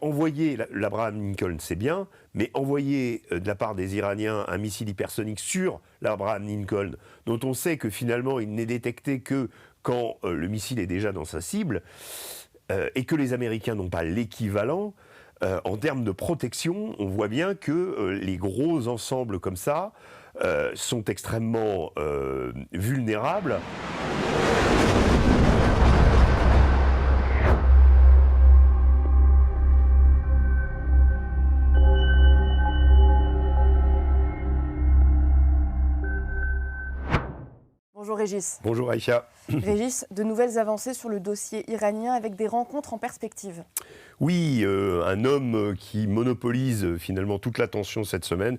envoyer l'Abraham Lincoln, c'est bien, mais envoyer de la part des Iraniens un missile hypersonique sur l'Abraham Lincoln, dont on sait que finalement il n'est détecté que quand le missile est déjà dans sa cible, et que les Américains n'ont pas l'équivalent, en termes de protection, on voit bien que les gros ensembles comme ça sont extrêmement vulnérables. Bonjour Régis. Bonjour Aïcha. Régis, de nouvelles avancées sur le dossier iranien avec des rencontres en perspective. Oui, un homme qui monopolise finalement toute l'attention cette semaine,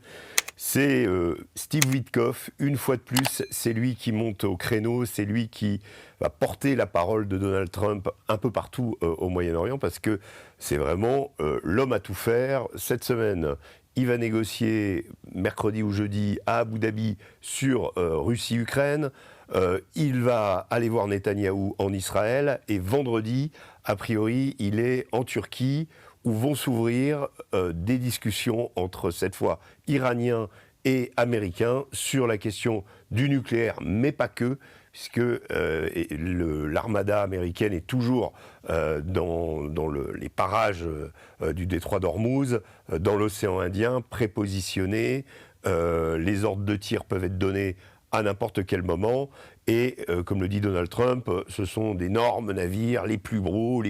c'est Steve Witkoff. Une fois de plus, c'est lui qui monte au créneau, c'est lui qui va porter la parole de Donald Trump un peu partout au Moyen-Orient, parce que c'est vraiment l'homme à tout faire. Cette semaine, il va négocier mercredi ou jeudi à Abu Dhabi sur Russie-Ukraine. Il va aller voir Netanyahou en Israël, et vendredi, a priori, il est en Turquie, où vont s'ouvrir des discussions entre, cette fois, Iraniens et Américains sur la question du nucléaire, mais pas que, puisque l'armada américaine est toujours dans les parages du détroit d'Ormuz, dans l'océan Indien, prépositionnée. Les ordres de tir peuvent être donnés à n'importe quel moment, et comme le dit Donald Trump, ce sont d'énormes navires, les plus gros,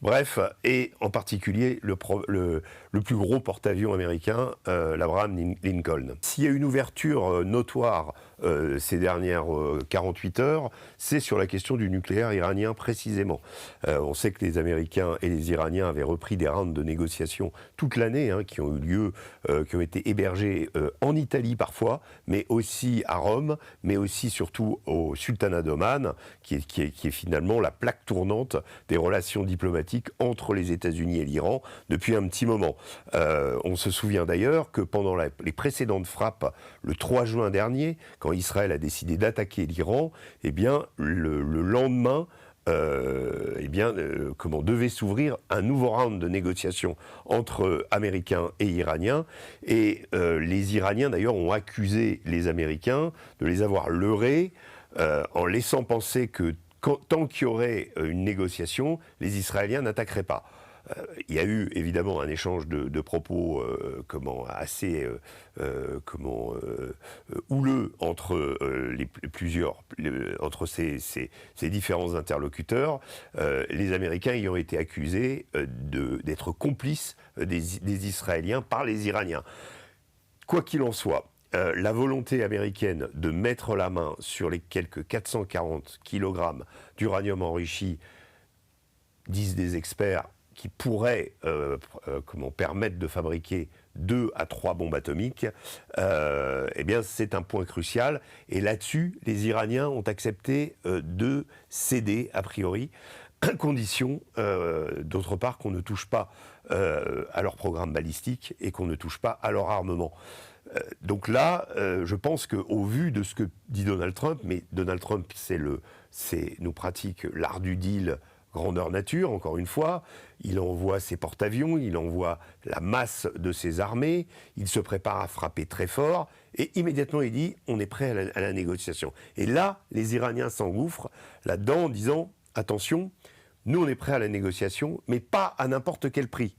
bref, et en particulier le plus gros porte-avions américain, l'Abraham Lincoln. S'il y a une ouverture notoire ces dernières 48 heures, c'est sur la question du nucléaire iranien précisément. On sait que les Américains et les Iraniens avaient repris des rounds de négociations toute l'année, qui ont eu lieu, qui ont été hébergés en Italie parfois, mais aussi à Rome, mais aussi surtout au Sultanat d'Oman, qui est finalement la plaque tournante des relations diplomatiques entre les États-Unis et l'Iran depuis un petit moment. On se souvient d'ailleurs que pendant les précédentes frappes, le 3 juin dernier, quand Israël a décidé d'attaquer l'Iran, eh bien, le lendemain, devait s'ouvrir un nouveau round de négociations entre Américains et Iraniens. Et les Iraniens, d'ailleurs, ont accusé les Américains de les avoir leurrés en laissant penser que tant qu'il y aurait une négociation, les Israéliens n'attaqueraient pas. Il y a eu évidemment un échange de propos assez houleux entre entre ces différents interlocuteurs. Les Américains y ont été accusés d'être complices des Israéliens par les Iraniens. Quoi qu'il en soit, la volonté américaine de mettre la main sur les quelques 440 kg d'uranium enrichi, disent des experts, qui pourrait permettre de fabriquer 2 à 3 bombes atomiques, c'est un point crucial. Et là-dessus, les Iraniens ont accepté de céder, a priori, à condition, d'autre part, qu'on ne touche pas à leur programme balistique et qu'on ne touche pas à leur armement. Donc là, je pense qu'au vu de ce que dit Donald Trump, mais Donald Trump, nous pratique l'art du deal grandeur nature, encore une fois, il envoie ses porte-avions, il envoie la masse de ses armées, il se prépare à frapper très fort, et immédiatement il dit on est prêt à la négociation. Et là, les Iraniens s'engouffrent là-dedans en disant attention, nous on est prêt à la négociation, mais pas à n'importe quel prix.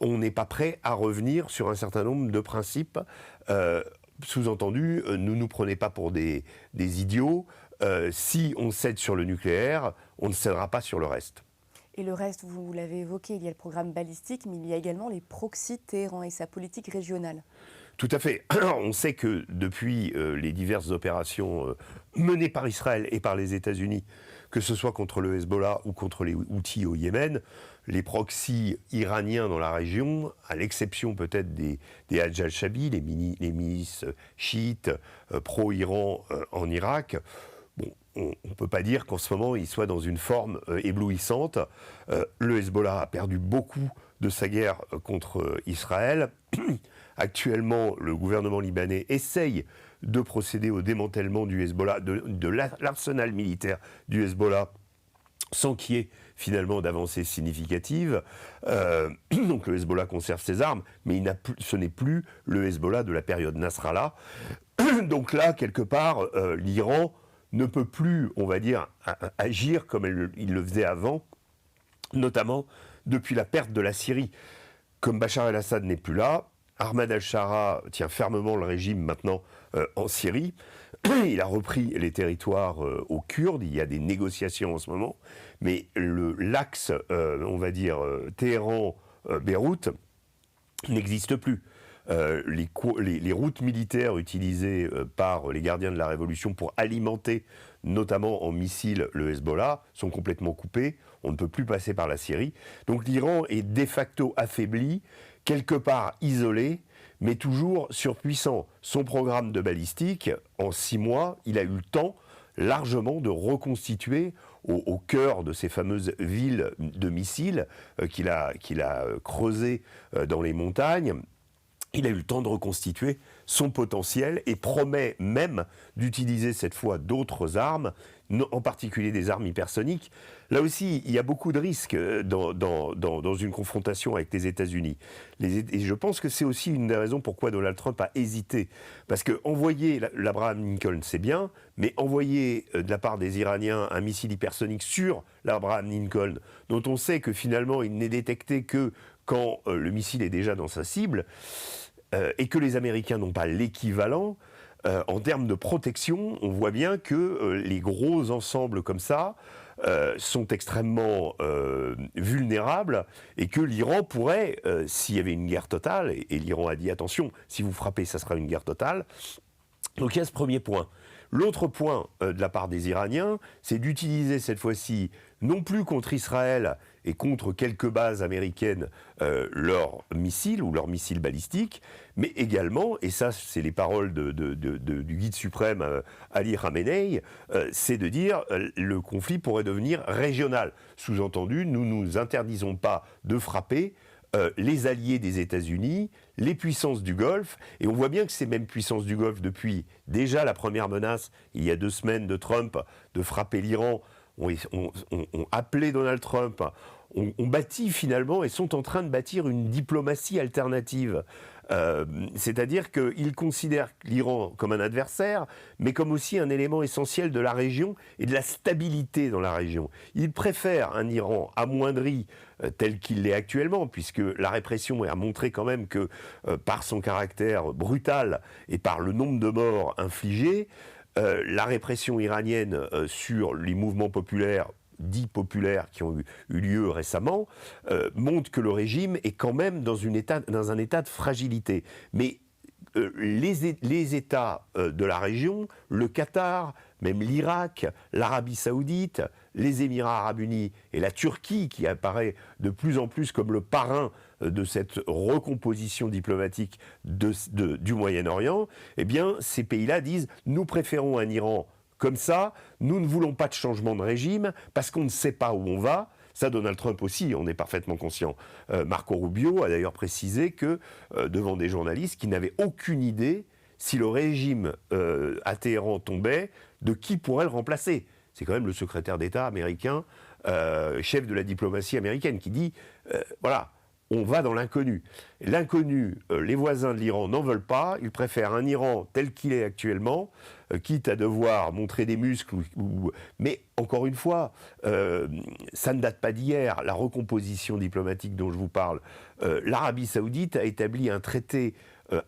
On n'est pas prêt à revenir sur un certain nombre de principes. Sous-entendu, ne nous prenez pas pour des idiots. Si on cède sur le nucléaire, on ne cédera pas sur le reste. Et le reste, vous l'avez évoqué, il y a le programme balistique, mais il y a également les proxys Téhéran et sa politique régionale. Tout à fait. On sait que depuis les diverses opérations menées par Israël et par les États-Unis, que ce soit contre le Hezbollah ou contre les Houthis au Yémen, les proxys iraniens dans la région, à l'exception peut-être des Hajj al-Shabi, les milices chiites pro-Iran en Irak, on ne peut pas dire qu'en ce moment, il soit dans une forme éblouissante. Le Hezbollah a perdu beaucoup de sa guerre contre Israël. Actuellement, le gouvernement libanais essaye de procéder au démantèlement du Hezbollah, de l'arsenal militaire du Hezbollah sans qu'il y ait finalement d'avancées significatives. Donc le Hezbollah conserve ses armes, mais ce n'est plus le Hezbollah de la période Nasrallah. Donc là, quelque part, l'Iran ne peut plus, on va dire, agir comme il le faisait avant, notamment depuis la perte de la Syrie. Comme Bachar el-Assad n'est plus là, Ahmad al-Shara tient fermement le régime maintenant en Syrie. Il a repris les territoires aux Kurdes, il y a des négociations en ce moment, mais l'axe, on va dire, Téhéran-Beyrouth n'existe plus. Les routes militaires utilisées par les gardiens de la Révolution pour alimenter notamment en missiles le Hezbollah sont complètement coupées. On ne peut plus passer par la Syrie. Donc l'Iran est de facto affaibli, quelque part isolé, mais toujours surpuissant. Son programme de balistique, en 6 mois, il a eu le temps largement de reconstituer au cœur de ces fameuses villes de missiles qu'il a creusées dans les montagnes. Il a eu le temps de reconstituer son potentiel et promet même d'utiliser cette fois d'autres armes, en particulier des armes hypersoniques. Là aussi, il y a beaucoup de risques dans une confrontation avec les États-Unis. Et je pense que c'est aussi une des raisons pourquoi Donald Trump a hésité. Parce que envoyer l'Abraham Lincoln, c'est bien, mais envoyer de la part des Iraniens un missile hypersonique sur l'Abraham Lincoln, dont on sait que finalement il n'est détecté que quand le missile est déjà dans sa cible, et que les Américains n'ont pas l'équivalent, en termes de protection, on voit bien que les gros ensembles comme ça sont extrêmement vulnérables et que l'Iran pourrait, s'il y avait une guerre totale, et l'Iran a dit attention, si vous frappez, ça sera une guerre totale. Donc il y a ce premier point. L'autre point de la part des Iraniens, c'est d'utiliser cette fois-ci, non plus contre Israël et contre quelques bases américaines, leurs missiles ou leurs missiles balistiques, mais également, et ça c'est les paroles du guide suprême Ali Khamenei, c'est de dire le conflit pourrait devenir régional. Sous-entendu, nous ne nous interdisons pas de frapper les alliés des États-Unis, les puissances du Golfe, et on voit bien que ces mêmes puissances du Golfe, depuis déjà la première menace, il y a 2 semaines de Trump, de frapper l'Iran, ont appelé Donald Trump, ont bâti finalement et sont en train de bâtir une diplomatie alternative. C'est-à-dire qu'ils considèrent l'Iran comme un adversaire, mais comme aussi un élément essentiel de la région et de la stabilité dans la région. Ils préfèrent un Iran amoindri tel qu'il l'est actuellement, puisque la répression a montré quand même que par son caractère brutal et par le nombre de morts infligés, la répression iranienne sur les mouvements populaires dits populaires qui ont eu lieu récemment, montrent que le régime est quand même dans un état de fragilité. Mais les États de la région, le Qatar, même l'Irak, l'Arabie Saoudite, les Émirats Arabes Unis et la Turquie, qui apparaît de plus en plus comme le parrain de cette recomposition diplomatique du Moyen-Orient, eh bien, ces pays-là disent « nous préférons un Iran comme ça, nous ne voulons pas de changement de régime parce qu'on ne sait pas où on va ». Ça, Donald Trump aussi, on est parfaitement conscient. Marco Rubio a d'ailleurs précisé que, devant des journalistes, qu'il n'avait aucune idée, si le régime à Téhéran tombait, de qui pourrait le remplacer. C'est quand même le secrétaire d'État américain, chef de la diplomatie américaine, qui dit voilà, on va dans l'inconnu. L'inconnu, les voisins de l'Iran n'en veulent pas, ils préfèrent un Iran tel qu'il est actuellement, quitte à devoir montrer des muscles. Mais encore une fois, ça ne date pas d'hier, la recomposition diplomatique dont je vous parle. L'Arabie Saoudite a établi un traité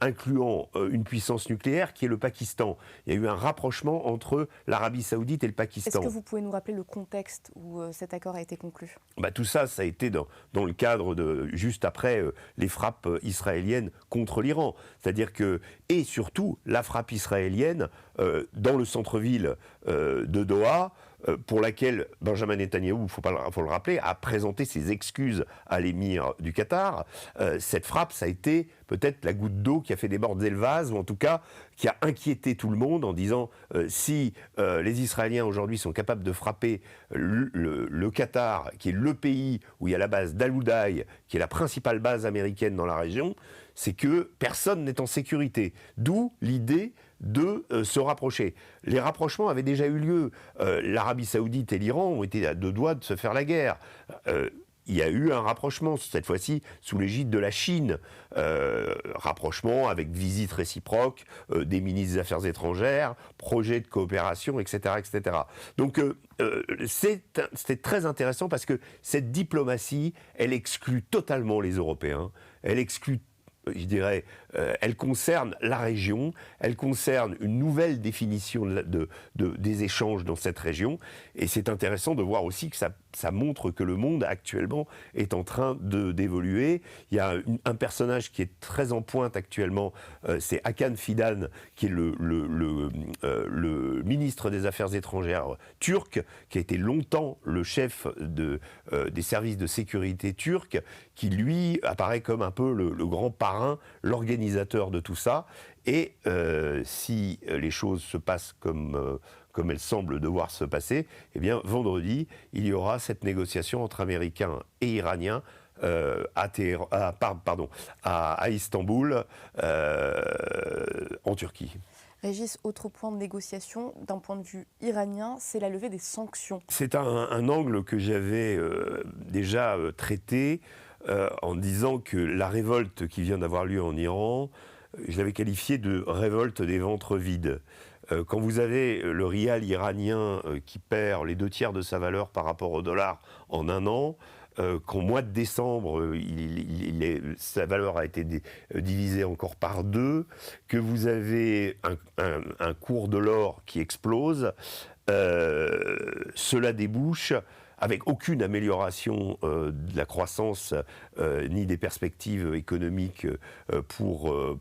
incluant une puissance nucléaire qui est le Pakistan. Il y a eu un rapprochement entre l'Arabie Saoudite et le Pakistan. Est-ce que vous pouvez nous rappeler le contexte où cet accord a été conclu ? Tout ça, ça a été dans le cadre de juste après les frappes israéliennes contre l'Iran. C'est-à-dire que, et surtout, la frappe israélienne dans le centre-ville de Doha, pour laquelle Benjamin Netanyahou, il faut le rappeler, a présenté ses excuses à l'émir du Qatar. Cette frappe, ça a été peut-être la goutte d'eau qui a fait déborder le vase, ou en tout cas qui a inquiété tout le monde en disant si les Israéliens aujourd'hui sont capables de frapper le Qatar, qui est le pays où il y a la base d'Al-Udaï, qui est la principale base américaine dans la région, c'est que personne n'est en sécurité. D'où l'idée de se rapprocher. Les rapprochements avaient déjà eu lieu. L'Arabie Saoudite et l'Iran ont été à 2 doigts de se faire la guerre. Il y a eu un rapprochement, cette fois-ci sous l'égide de la Chine. Rapprochement avec visites réciproques des ministres des Affaires étrangères, projets de coopération, etc. etc. Donc c'est très intéressant parce que cette diplomatie, elle exclut totalement les Européens, elle exclut, je dirais, elle concerne la région, elle concerne une nouvelle définition des échanges dans cette région, et c'est intéressant de voir aussi que ça montre que le monde actuellement est en train d'évoluer. Il y a un personnage qui est très en pointe actuellement, c'est Hakan Fidan, qui est le ministre des Affaires étrangères turc, qui a été longtemps le chef des services de sécurité turcs, qui lui apparaît comme un peu le grand parrain, l'organisateur de tout ça. Et si les choses se passent comme elles semblent devoir se passer, eh bien vendredi, il y aura cette négociation entre Américains et Iraniens à Istanbul, en Turquie. Régis, autre point de négociation d'un point de vue iranien, c'est la levée des sanctions. C'est un angle que j'avais déjà traité en disant que la révolte qui vient d'avoir lieu en Iran, je l'avais qualifiée de révolte des ventres vides. Quand vous avez le rial iranien qui perd les 2/3 de sa valeur par rapport au dollar en un an, qu'en mois de décembre, sa valeur a été divisée encore par 2, que vous avez un cours de l'or qui explose, cela débouche avec aucune amélioration de la croissance ni des perspectives économiques pour on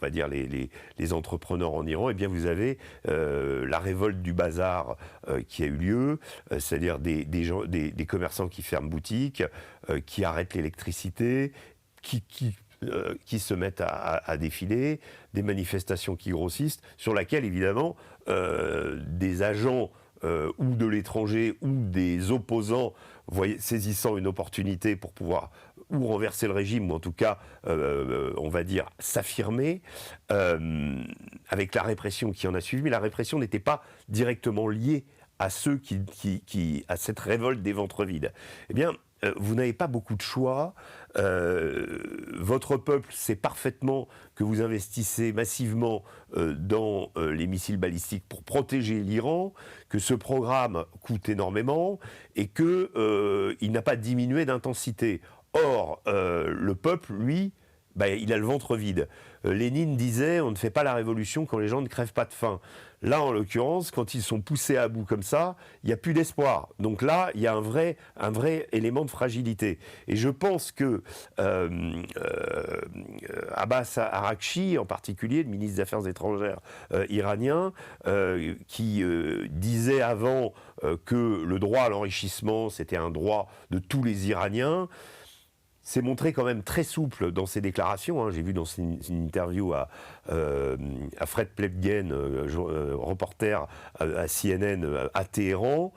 va dire les entrepreneurs en Iran, et bien vous avez la révolte du bazar qui a eu lieu, c'est-à-dire des commerçants qui ferment boutique, qui arrêtent l'électricité, qui se mettent à défiler, des manifestations qui grossissent, sur laquelle évidemment des agents ou de l'étranger ou des opposants saisissant une opportunité pour pouvoir ou renverser le régime ou en tout cas on va dire s'affirmer avec la répression qui en a suivi. Mais la répression n'était pas directement liée à ceux à cette révolte des ventres vides. Eh bien, vous n'avez pas beaucoup de choix. Votre peuple sait parfaitement que vous investissez massivement dans les missiles balistiques pour protéger l'Iran, que ce programme coûte énormément et qu'il n'a pas diminué d'intensité. Or, le peuple, lui, il a le ventre vide. Lénine disait « on ne fait pas la révolution quand les gens ne crèvent pas de faim ». Là, en l'occurrence, quand ils sont poussés à bout comme ça, il n'y a plus d'espoir. Donc là, il y a un vrai élément de fragilité. Et je pense que Abbas Araghchi, en particulier, le ministre des Affaires étrangères iranien, qui disait avant que le droit à l'enrichissement, c'était un droit de tous les Iraniens, s'est montré quand même très souple dans ses déclarations. J'ai vu dans une interview à Fred Pleitgen, reporter à CNN à Téhéran,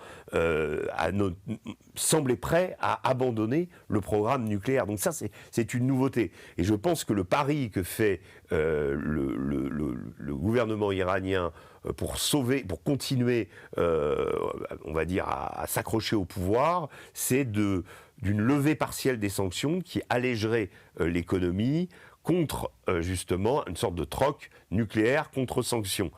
semblait prêt à abandonner le programme nucléaire. Donc ça, c'est une nouveauté. Et je pense que le pari que fait le gouvernement iranien pour continuer, on va dire, à s'accrocher au pouvoir, c'est d'une levée partielle des sanctions qui allégerait l'économie contre, justement, une sorte de troc nucléaire contre sanctions.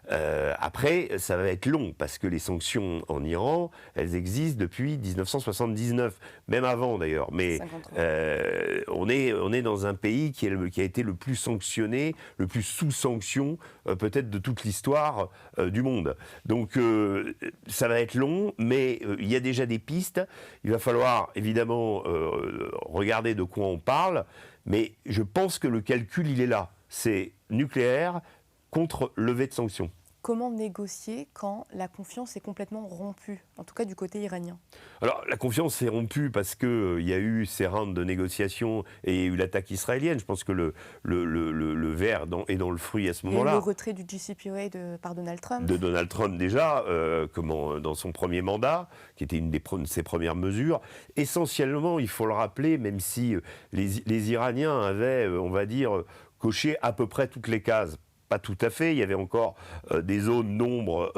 Après, ça va être long, parce que les sanctions en Iran, elles existent depuis 1979, même avant d'ailleurs. Mais on est dans un pays qui a été le plus sanctionné, le plus sous sanction, peut-être de toute l'histoire du monde. Donc ça va être long, mais il y a déjà des pistes. Il va falloir évidemment regarder de quoi on parle, mais je pense que le calcul, il est là. C'est nucléaire contre levée de sanctions. Comment négocier quand la confiance est complètement rompue, en tout cas du côté iranien? Alors, la confiance est rompue parce qu'il y a eu ces rounds de négociations et il y a eu l'attaque israélienne. Je pense que le verre est dans le fruit à ce moment-là. Il y a eu le retrait du JCPOA par Donald Trump. De Donald Trump déjà, dans son premier mandat, qui était une de ses premières mesures. Essentiellement, il faut le rappeler, même si les Iraniens avaient, on va dire, coché à peu près toutes les cases pas tout à fait. Il y avait encore des zones d'ombre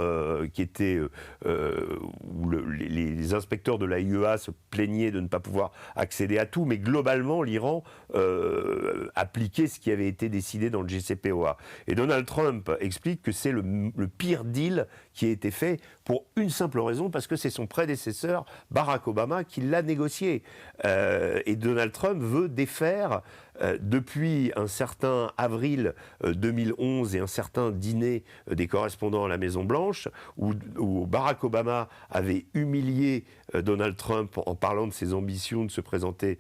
qui étaient où les inspecteurs de la IEA se plaignaient de ne pas pouvoir accéder à tout. Mais globalement, l'Iran appliquait ce qui avait été décidé dans le JCPOA. Et Donald Trump explique que c'est le pire deal qui a été fait pour une simple raison, parce que c'est son prédécesseur, Barack Obama, qui l'a négocié. Et Donald Trump veut défaire, depuis un certain avril 2011 et un certain dîner des correspondants à la Maison-Blanche, où Barack Obama avait humilié Donald Trump en parlant de ses ambitions de se présenter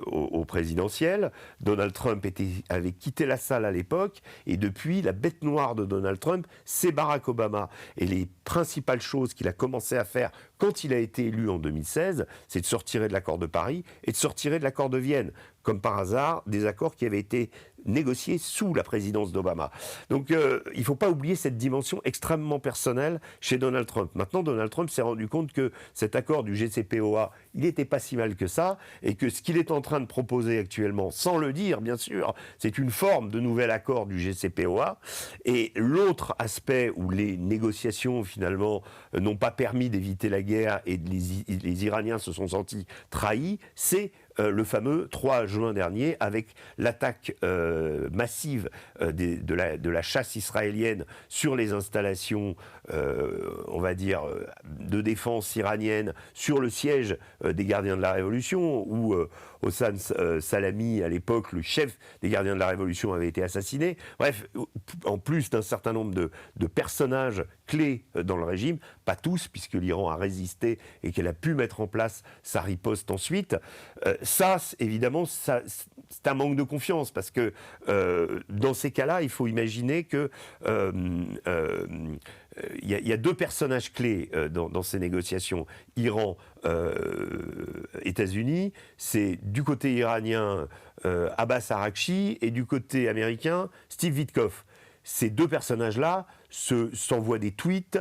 au présidentiel. Donald Trump avait quitté la salle à l'époque, et depuis, la bête noire de Donald Trump, c'est Barack Obama. Et les principales choses qu'il a commencé à faire quand il a été élu en 2016, c'est de se retirer de l'accord de Paris et de se retirer de l'accord de Vienne. Comme par hasard, des accords qui avaient été négociés sous la présidence d'Obama. Donc il ne faut pas oublier cette dimension extrêmement personnelle chez Donald Trump. Maintenant, Donald Trump s'est rendu compte que cet accord du JCPOA, il n'était pas si mal que ça, et que ce qu'il est en train de proposer actuellement, sans le dire bien sûr, c'est une forme de nouvel accord du JCPOA. Et l'autre aspect où les négociations finalement n'ont pas permis d'éviter la guerre et les Iraniens se sont sentis trahis, c'est le fameux 3 juin dernier, avec l'attaque massive de la chasse israélienne sur les installations, on va dire, de défense iranienne, sur le siège des gardiens de la Révolution, où Hossein Salami, à l'époque, le chef des gardiens de la Révolution, avait été assassiné. Bref, en plus d'un certain nombre de personnages clés dans le régime, pas tous, puisque l'Iran a résisté et qu'elle a pu mettre en place sa riposte ensuite. Ça, évidemment, c'est un manque de confiance, parce que dans ces cas-là, il faut imaginer que y a deux personnages clés dans ces négociations. Iran, États-Unis, c'est du côté iranien Abbas Araghchi et du côté américain Steve Witkoff. Ces deux personnages-là s'envoient des tweets,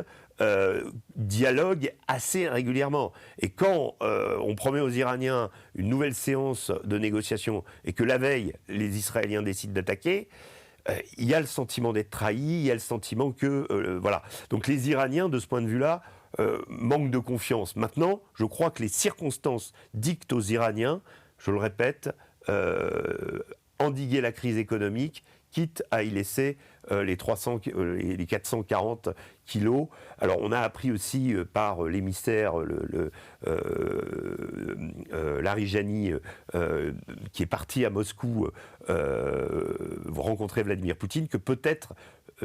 dialoguent assez régulièrement. Et quand on promet aux Iraniens une nouvelle séance de négociation et que la veille, les Israéliens décident d'attaquer, il y a le sentiment d'être trahi, il y a le sentiment que... voilà. Donc les Iraniens, de ce point de vue-là, manquent de confiance. Maintenant, je crois que les circonstances dictent aux Iraniens, je le répète, endiguer la crise économique, quitte à y laisser les 440 kilos. Alors, on a appris aussi par l'émissaire, Larijani, qui est parti à Moscou rencontrer Vladimir Poutine, que peut-être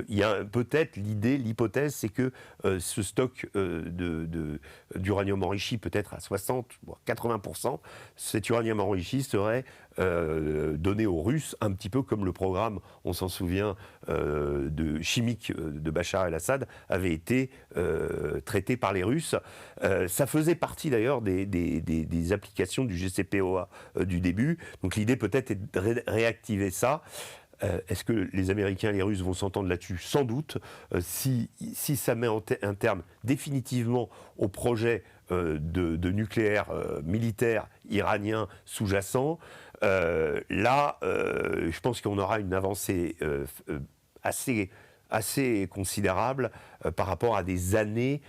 il y a peut-être l'hypothèse, c'est que ce stock d'uranium enrichi, peut-être à 60 voire 80%, cet uranium enrichi serait donné aux Russes, un petit peu comme le programme, on s'en souvient, chimique de Bachar el-Assad avait été traité par les Russes. Ça faisait partie d'ailleurs des applications du JCPOA du début. Donc l'idée peut-être est de réactiver ça. Est-ce que les Américains et les Russes vont s'entendre là-dessus? Sans doute. Si ça met un terme définitivement au projet de nucléaire militaire iranien sous-jacent, là, je pense qu'on aura une avancée assez considérable par rapport à des années,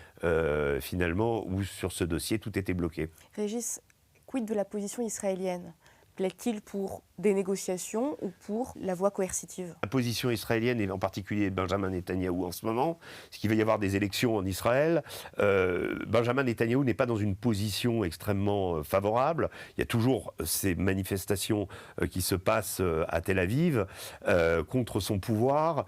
finalement, où sur ce dossier, tout était bloqué. Régis, quid de la position israélienne? Plaide-t-il pour des négociations ou pour la voie coercitive? La position israélienne, et en particulier Benjamin Netanyahou en ce moment, c'est qu'il va y avoir des élections en Israël. Benjamin Netanyahou n'est pas dans une position extrêmement favorable. Il y a toujours ces manifestations qui se passent à Tel Aviv contre son pouvoir.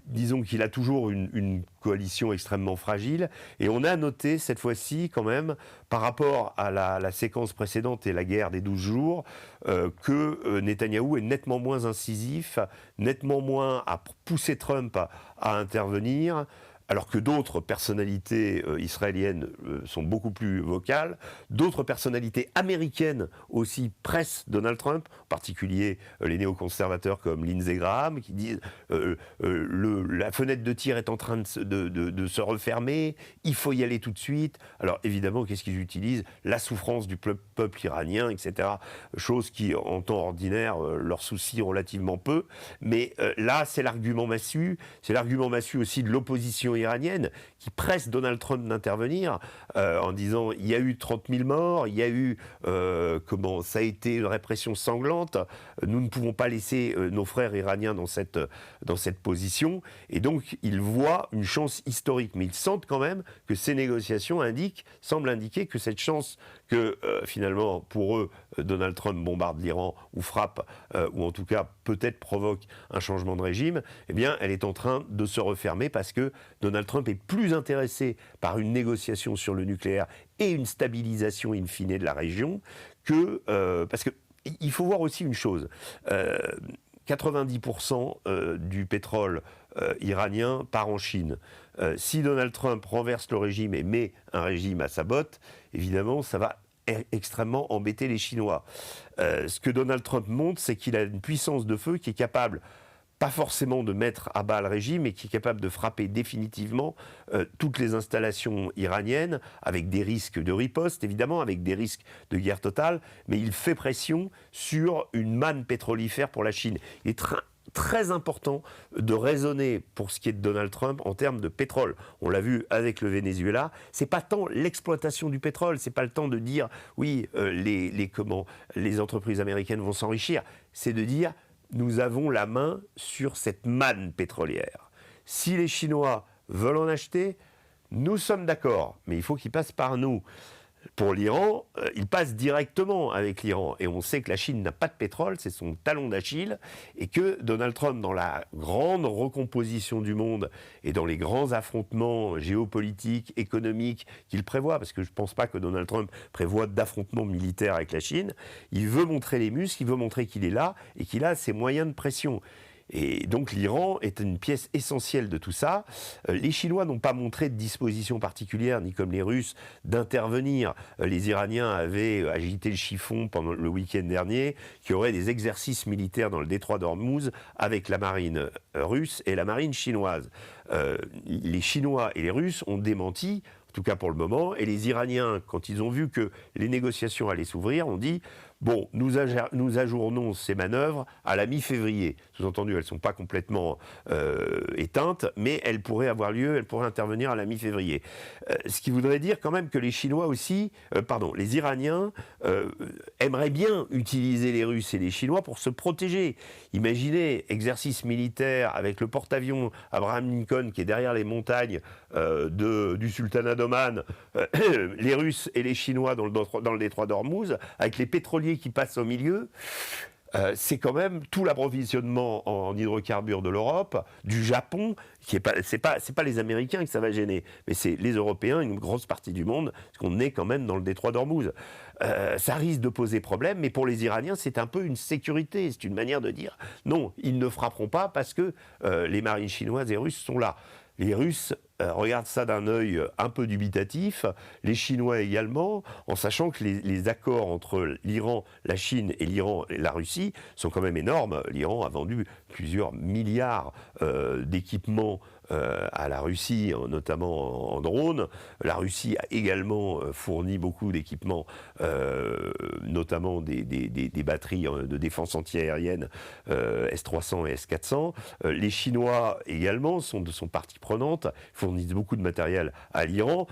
Disons qu'il a toujours une coalition extrêmement fragile. Et on a noté cette fois-ci quand même, par rapport à la séquence précédente et la guerre des 12 jours, que Netanyahou est nettement moins incisif, nettement moins à pousser Trump à intervenir. alors que d'autres personnalités israéliennes sont beaucoup plus vocales, d'autres personnalités américaines aussi pressent Donald Trump, en particulier les néoconservateurs comme Lindsey Graham, qui disent la fenêtre de tir est en train de se refermer, il faut y aller tout de suite. Alors évidemment, qu'est-ce qu'ils utilisent? La souffrance du peuple iranien, etc. Chose qui, en temps ordinaire, leur soucie relativement peu. Mais là, c'est l'argument massu. C'est l'argument massu aussi de l'opposition iranienne qui presse Donald Trump d'intervenir en disant il y a eu 30 000 morts, il y a eu ça a été une répression sanglante. Nous ne pouvons pas laisser nos frères iraniens dans cette position. Et donc, ils voient une chance historique. Mais ils sentent quand même que ces négociations semblent indiquer que cette chance que finalement, pour eux, Donald Trump bombarde l'Iran ou frappe, ou en tout cas peut-être provoque un changement de régime, eh bien, elle est en train de se refermer parce que Donald Trump est plus intéressé par une négociation sur le nucléaire et une stabilisation in fine de la région que... parce qu'il faut voir aussi une chose. 90% du pétrole iranien part en Chine. Si Donald Trump renverse le régime et met un régime à sa botte, évidemment, ça va extrêmement embêter les Chinois. Ce que Donald Trump montre, c'est qu'il a une puissance de feu qui est capable, pas forcément de mettre à bas le régime, mais qui est capable de frapper définitivement toutes les installations iraniennes, avec des risques de riposte, évidemment, avec des risques de guerre totale, mais il fait pression sur une manne pétrolifère pour la Chine. Il est très important de raisonner pour ce qui est de Donald Trump en termes de pétrole. On l'a vu avec le Venezuela, c'est pas tant l'exploitation du pétrole, c'est pas le temps de dire oui, les entreprises américaines vont s'enrichir, c'est de dire nous avons la main sur cette manne pétrolière. Si les Chinois veulent en acheter, nous sommes d'accord, mais il faut qu'ils passent par nous. Pour l'Iran, il passe directement avec l'Iran. Et on sait que la Chine n'a pas de pétrole, c'est son talon d'Achille. Et que Donald Trump, dans la grande recomposition du monde et dans les grands affrontements géopolitiques, économiques qu'il prévoit, parce que je ne pense pas que Donald Trump prévoit d'affrontements militaires avec la Chine, il veut montrer les muscles, il veut montrer qu'il est là et qu'il a ses moyens de pression. Et donc l'Iran est une pièce essentielle de tout ça. Les Chinois n'ont pas montré de disposition particulière, ni comme les Russes, d'intervenir. Les Iraniens avaient agité le chiffon pendant le week-end dernier, qu'il y aurait des exercices militaires dans le détroit d'Ormuz avec la marine russe et la marine chinoise. Les Chinois et les Russes ont démenti, en tout cas pour le moment, et les Iraniens, quand ils ont vu que les négociations allaient s'ouvrir, ont dit bon, nous ajournons ces manœuvres à la mi-février. Sous-entendu, elles ne sont pas complètement éteintes, mais elles pourraient avoir lieu, elles pourraient intervenir à la mi-février. Ce qui voudrait dire quand même que les Chinois aussi, les Iraniens aimeraient bien utiliser les Russes et les Chinois pour se protéger. Imaginez, exercice militaire avec le porte-avions Abraham Lincoln qui est derrière les montagnes du sultanat d'Oman, les Russes et les Chinois dans le détroit d'Ormuz, avec les pétroliers qui passent au milieu. C'est quand même tout l'approvisionnement en hydrocarbures de l'Europe, du Japon, c'est pas les Américains que ça va gêner, mais c'est les Européens, une grosse partie du monde, parce qu'on est quand même dans le détroit d'Ormuz. Ça risque de poser problème, mais pour les Iraniens, c'est un peu une sécurité, c'est une manière de dire non, ils ne frapperont pas parce que les marines chinoises et russes sont là. Les Russes regardent ça d'un œil un peu dubitatif, les Chinois également, en sachant que les accords entre l'Iran, la Chine et l'Iran et la Russie sont quand même énormes. L'Iran a vendu plusieurs milliards d'équipements à la Russie, notamment en drones. La Russie a également fourni beaucoup d'équipements, notamment des batteries de défense antiaérienne S-300 et S-400. Les Chinois également sont partie prenante, fournissent beaucoup de matériel à l'Iran.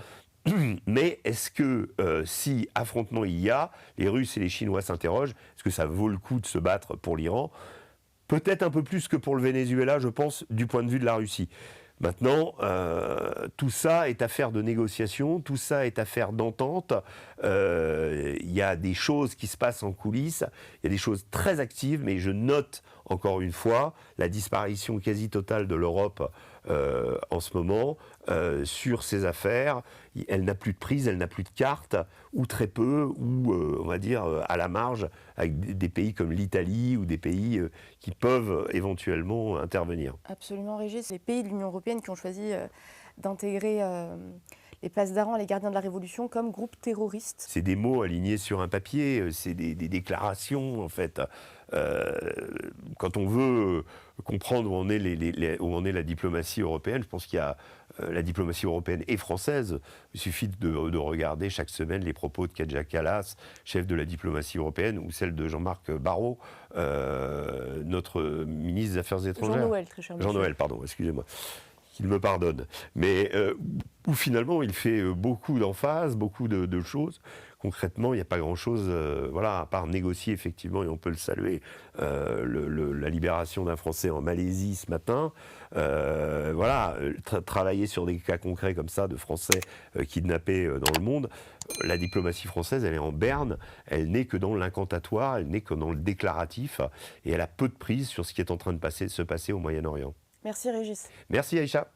Mais est-ce que si affrontement il y a, les Russes et les Chinois s'interrogent, est-ce que ça vaut le coup de se battre pour l'Iran ? Peut-être un peu plus que pour le Venezuela, je pense, du point de vue de la Russie. Maintenant, tout ça est affaire de négociation, tout ça est affaire d'entente. Il y a des choses qui se passent en coulisses, il y a des choses très actives, mais je note encore une fois la disparition quasi totale de l'Europe en ce moment sur ces affaires. Elle n'a plus de prise, elle n'a plus de carte, ou très peu, ou on va dire à la marge, avec des pays comme l'Italie ou des pays qui peuvent éventuellement intervenir. Absolument, Régis. Les pays de l'Union européenne qui ont choisi d'intégrer les places d'Aran, les gardiens de la Révolution, comme groupe terroriste. C'est des mots alignés sur un papier, c'est des déclarations, en fait. Quand on veut comprendre où en est, où en est la diplomatie européenne, je pense qu'il y a la diplomatie européenne et française. Il suffit de regarder chaque semaine les propos de Kaja Kallas, chef de la diplomatie européenne, ou celle de Jean-Marc Barrot, notre ministre des Affaires étrangères. Jean-Noël, très cher monsieur. Jean-Noël, pardon, excusez-moi. Qu'il me pardonne. Mais où finalement il fait beaucoup d'emphase, beaucoup de choses. Concrètement, il n'y a pas grand-chose, voilà, à part négocier effectivement, et on peut le saluer, la libération d'un Français en Malaisie ce matin. Voilà, travailler sur des cas concrets comme ça de Français kidnappés dans le monde. La diplomatie française, elle est en berne, elle n'est que dans l'incantatoire, elle n'est que dans le déclaratif, et elle a peu de prise sur ce qui est en train de se passer au Moyen-Orient. Merci Régis. Merci Aïcha.